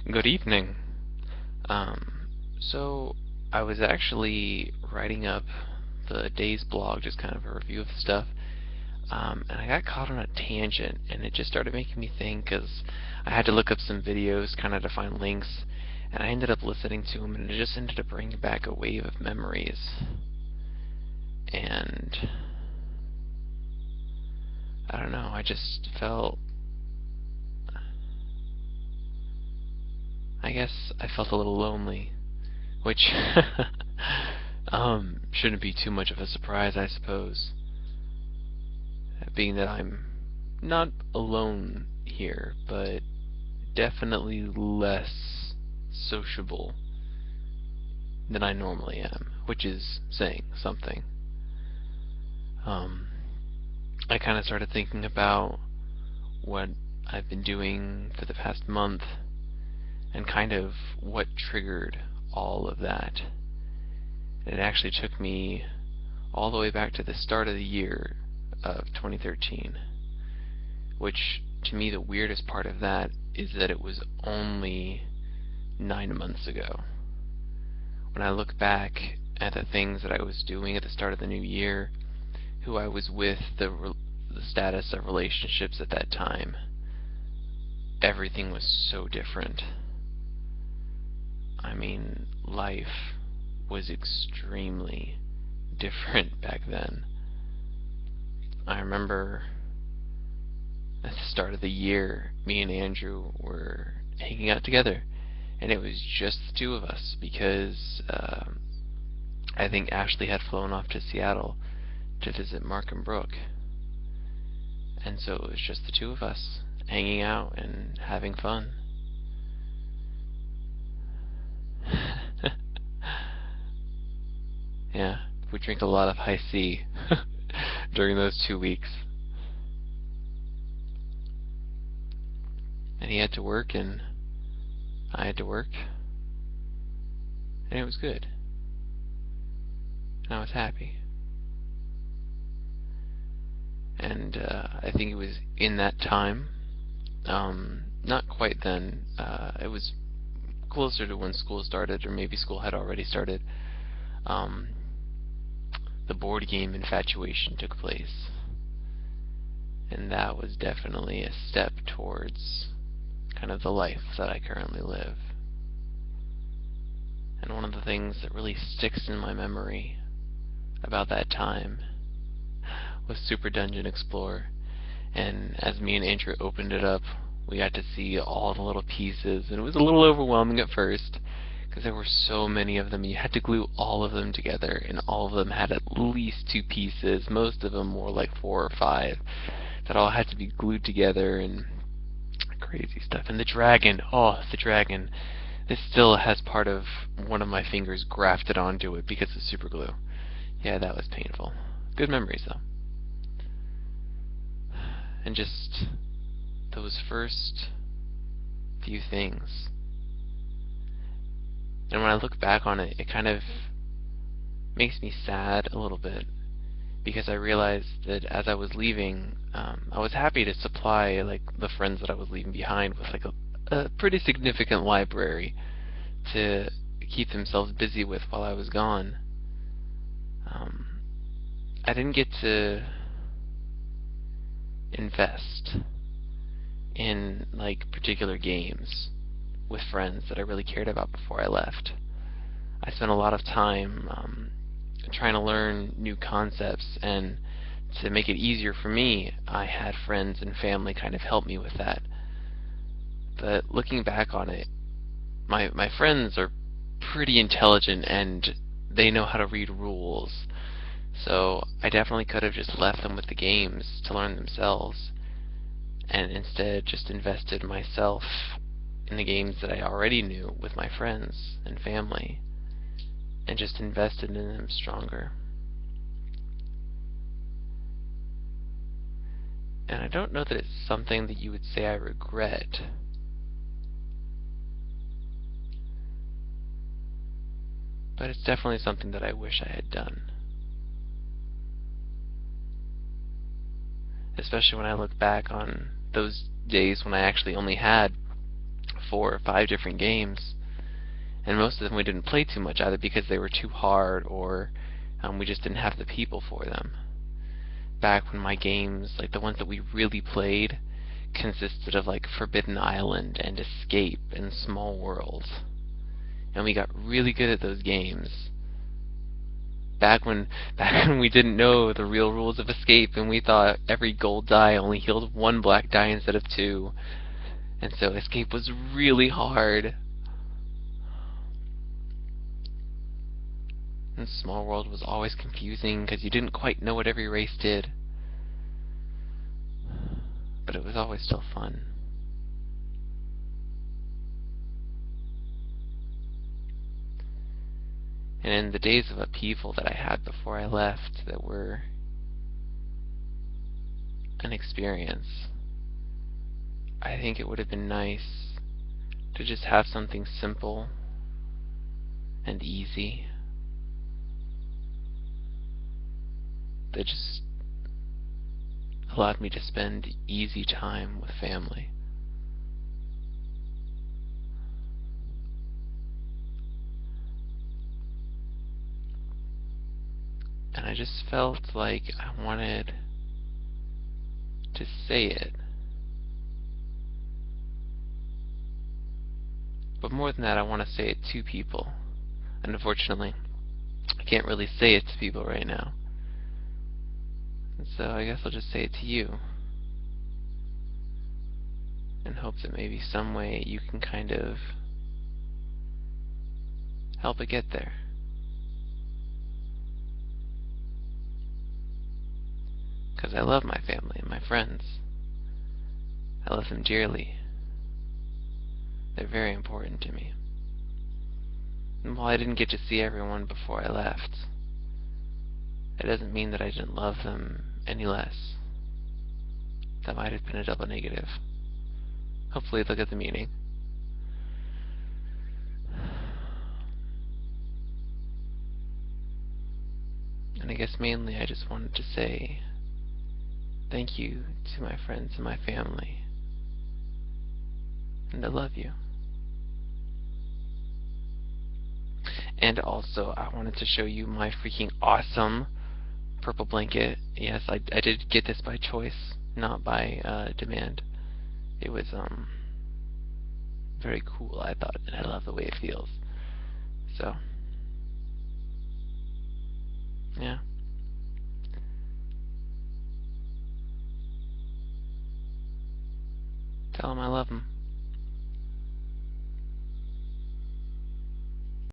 Good evening. So I was actually writing up the day's blog, just kind of a review of stuff, and I got caught on a tangent, and it just started making me think because I had to look up some videos, kind of to find links, and I ended up listening to them, and it just ended up bringing back a wave of memories. And I don't know, I just felt, I guess I felt a little lonely, which shouldn't be too much of a surprise, I suppose, being that I'm not alone here, but definitely less sociable than I normally am, which is saying something. Um, I kind of started thinking about what I've been doing for the past month and kind of what triggered all of that. It actually took me all the way back to the start of the year of 2013, which to me the weirdest part of that is that it was only 9 months ago. When I look back at the things that I was doing at the start of the new year, who I was with, the status of relationships at that time, everything was so different. I mean, life was extremely different back then. I remember at the start of the year, me and Andrew were hanging out together, and it was just the two of us because I think Ashley had flown off to Seattle to visit Mark and Brooke, and so it was just the two of us hanging out and having fun. Yeah, we drank a lot of high C during those 2 weeks. And he had to work, and I had to work, and it was good. And I was happy. And I think it was in that time, not quite then, it was closer to when school started, or maybe school had already started, um, the board game infatuation took place. And that was definitely a step towards kind of the life that I currently live. And one of the things that really sticks in my memory about that time was Super Dungeon Explorer. And as me and Andrew opened it up, we got to see all the little pieces, and it was a little overwhelming at first because there were so many of them. You had to glue all of them together, and all of them had at least two pieces. Most of them were like 4 or 5 that all had to be glued together, and crazy stuff. And the dragon, oh, the dragon. This still has part of one of my fingers grafted onto it because of super glue. Yeah, that was painful. Good memories, though. And just those first few things. And when I look back on it, it kind of makes me sad a little bit because I realized that as I was leaving, I was happy to supply like the friends that I was leaving behind with like a pretty significant library to keep themselves busy with while I was gone. I didn't get to invest in like particular games with friends that I really cared about before I left. I spent a lot of time trying to learn new concepts, and to make it easier for me, I had friends and family kind of help me with that. But looking back on it, my friends are pretty intelligent and they know how to read rules. So I definitely could have just left them with the games to learn themselves, and instead just invested myself in the games that I already knew with my friends and family, and just invested in them stronger. And I don't know that it's something that you would say I regret, but it's definitely something that I wish I had done. Especially when I look back on those days when I actually only had 4 or 5 different games, and most of them we didn't play too much, either because they were too hard or we just didn't have the people for them. Back when my games, like the ones that we really played, consisted of like Forbidden Island and Escape and Small World, and we got really good at those games. Back when we didn't know the real rules of Escape, and we thought every gold die only healed 1 black die instead of 2, and so Escape was really hard. And Small World was always confusing because you didn't quite know what every race did, but it was always still fun. And in the days of upheaval that I had before I left that were an experience, I think it would have been nice to just have something simple and easy that just allowed me to spend easy time with family. And I just felt like I wanted to say it. But more than that, I want to say it to people. And unfortunately, I can't really say it to people right now. And so I guess I'll just say it to you, in hopes that maybe some way you can kind of help it get there. Because I love my family and my friends. I love them dearly. They're very important to me. And while I didn't get to see everyone before I left, it doesn't mean that I didn't love them any less. That might have been a double negative. Hopefully look at the meaning. And I guess mainly I just wanted to say thank you to my friends and my family. And I love you. And also, I wanted to show you my freaking awesome purple blanket. Yes, I did get this by choice, not by demand. It was very cool, I thought, and I love the way it feels. So, yeah. Tell them I love them.